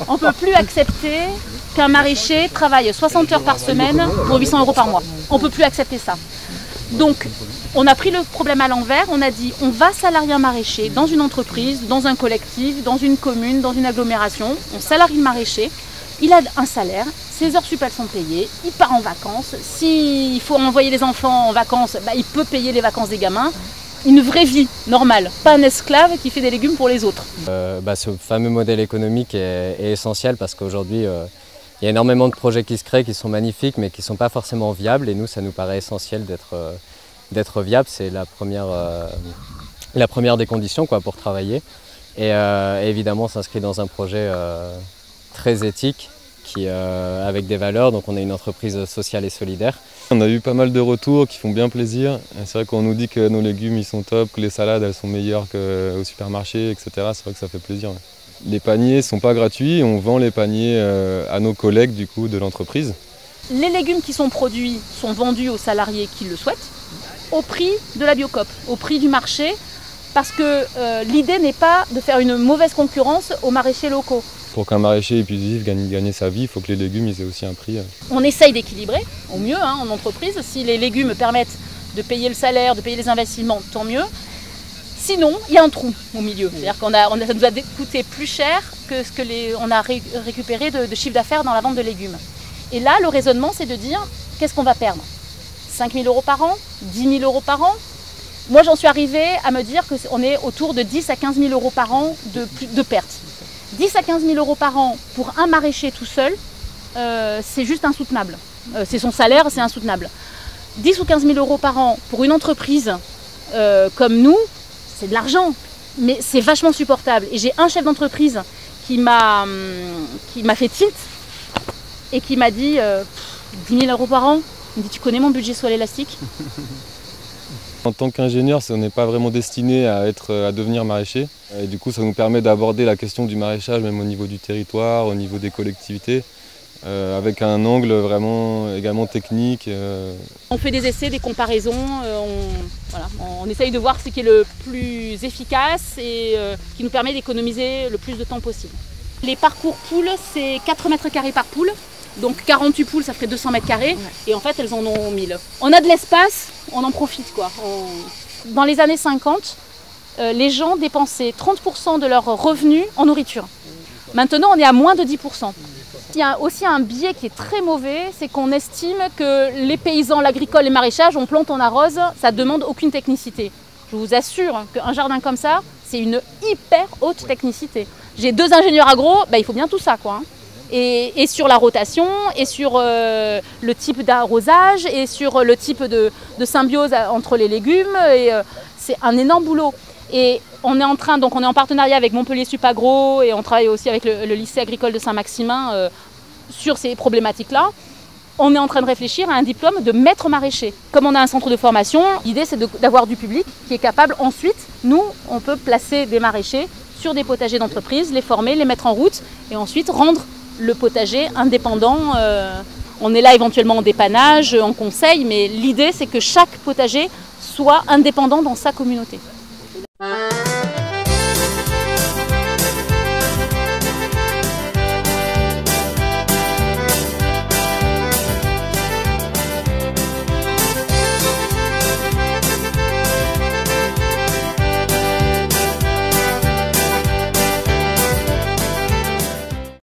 On ne peut plus accepter qu'un maraîcher travaille 60 heures par semaine pour 800 € par mois. On ne peut plus accepter ça. Donc, on a pris le problème à l'envers, on a dit on va salarier un maraîcher dans une entreprise, dans un collectif, dans une commune, dans une agglomération. On salarie le maraîcher, il a un salaire, ses heures sup elles sont payées, il part en vacances. S'il faut envoyer les enfants en vacances, il peut payer les vacances des gamins. Une vraie vie normale, pas un esclave qui fait des légumes pour les autres. Ce fameux modèle économique est essentiel parce qu'aujourd'hui, il y a énormément de projets qui se créent, qui sont magnifiques, mais qui ne sont pas forcément viables. Et nous, ça nous paraît essentiel d'être viable. C'est la première des conditions pour travailler. Et évidemment, on s'inscrit dans un projet très éthique, avec des valeurs. Donc on est une entreprise sociale et solidaire. On a eu pas mal de retours qui font bien plaisir. C'est vrai qu'on nous dit que nos légumes ils sont top, que les salades elles sont meilleures qu'au supermarché, etc. C'est vrai que ça fait plaisir. Les paniers ne sont pas gratuits, on vend les paniers à nos collègues du coup de l'entreprise. Les légumes qui sont produits sont vendus aux salariés qui le souhaitent au prix de la Biocoop, au prix du marché, parce que l'idée n'est pas de faire une mauvaise concurrence aux maraîchers locaux. Pour qu'un maraîcher puisse vivre, gagner sa vie, il faut que les légumes ils aient aussi un prix. On essaye d'équilibrer au mieux en entreprise. Si les légumes permettent de payer le salaire, de payer les investissements, tant mieux. Sinon, il y a un trou au milieu. C'est-à-dire ça nous a coûté plus cher que ce qu'on a récupéré de chiffre d'affaires dans la vente de légumes. Et là, le raisonnement, c'est de dire, qu'est-ce qu'on va perdre? 5 000 € par an? 10 000 € par an? Moi, j'en suis arrivée à me dire qu'on est autour de 10 à 15 000 € par an de pertes. 10 à 15 000 € par an pour un maraîcher tout seul, c'est juste insoutenable. C'est son salaire, c'est insoutenable. 10 ou 15 000 € par an pour une entreprise comme nous, c'est de l'argent, mais c'est vachement supportable. Et j'ai un chef d'entreprise qui m'a fait tilt et qui m'a dit 10 000 € par an. Il me dit, tu connais mon budget sur l'élastique? En tant qu'ingénieur, on n'est pas vraiment destiné à devenir maraîcher. Et du coup, ça nous permet d'aborder la question du maraîchage, même au niveau du territoire, au niveau des collectivités, avec un angle vraiment également technique. On fait des essais, des comparaisons, on essaye de voir ce qui est le plus efficace et qui nous permet d'économiser le plus de temps possible. Les parcours poules, c'est 4 mètres carrés par poule. Donc 48 poules, ça ferait 200 mètres carrés. Et en fait, elles en ont 1000. On a de l'espace, on en profite quoi. Dans les années 50, les gens dépensaient 30% de leurs revenus en nourriture. Maintenant, on est à moins de 10%. Il y a aussi un biais qui est très mauvais, c'est qu'on estime que les paysans, l'agricole, les maraîchages, on plante, on arrose, ça ne demande aucune technicité. Je vous assure qu'un jardin comme ça, c'est une hyper haute technicité. J'ai 2 ingénieurs agro, il faut bien tout ça quoi. Et sur la rotation, et sur le type d'arrosage, et sur le type de symbiose entre les légumes. C'est un énorme boulot. Et on est en partenariat avec Montpellier Supagro et on travaille aussi avec le lycée agricole de Saint-Maximin sur ces problématiques-là. On est en train de réfléchir à un diplôme de maître maraîcher. Comme on a un centre de formation, l'idée c'est d'avoir du public qui est capable ensuite, nous, on peut placer des maraîchers sur des potagers d'entreprise, les former, les mettre en route et ensuite rendre le potager indépendant. On est là éventuellement en dépannage, en conseil, mais l'idée c'est que chaque potager soit indépendant dans sa communauté.